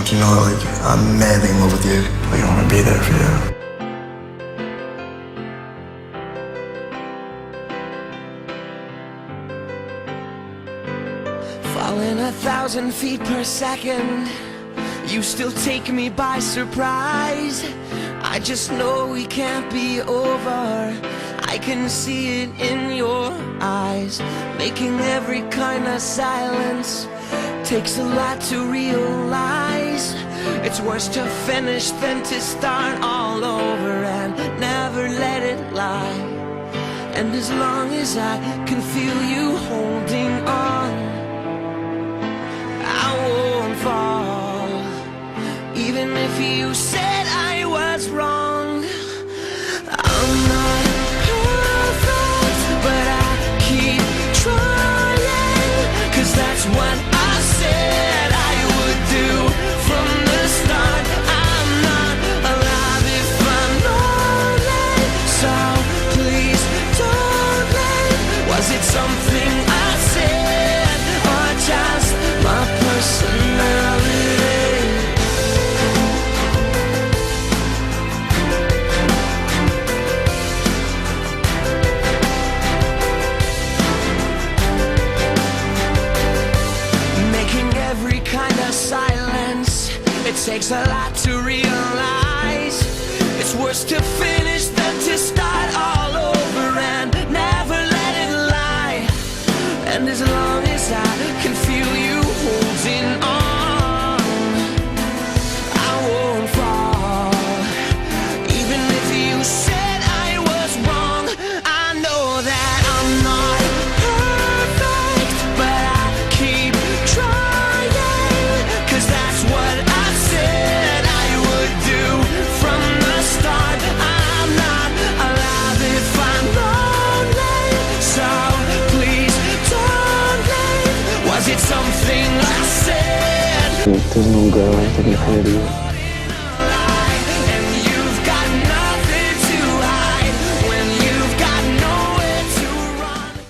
want you to know, like, I'm madly in love with you. Like, I want to be there for you. Falling 1,000 feet per second, you still take me by surprise. I just know we can't be over. I can see it in your eyes. Making every kind of silence takes a lot to realize. It's worse to finish than to start all over and never let it lie. And as long as I can feel you holding on, I won't fall. Even if you said I was wrong, I'm not perfect, but I keep trying. 'Cause that's what I said I would do from the start. I'm not alive if I'm lonely, so please don't leave. Was it something I said, or just my personality? Silence, it takes a lot to realize. It's worse to finish than to start all over and never let it lie. And as long as I can feel you holding on, I won't fall. Even if you said I was wrong, I know that I'm not perfect, but I keep trying. Something I said. There's no girl I can compare to you.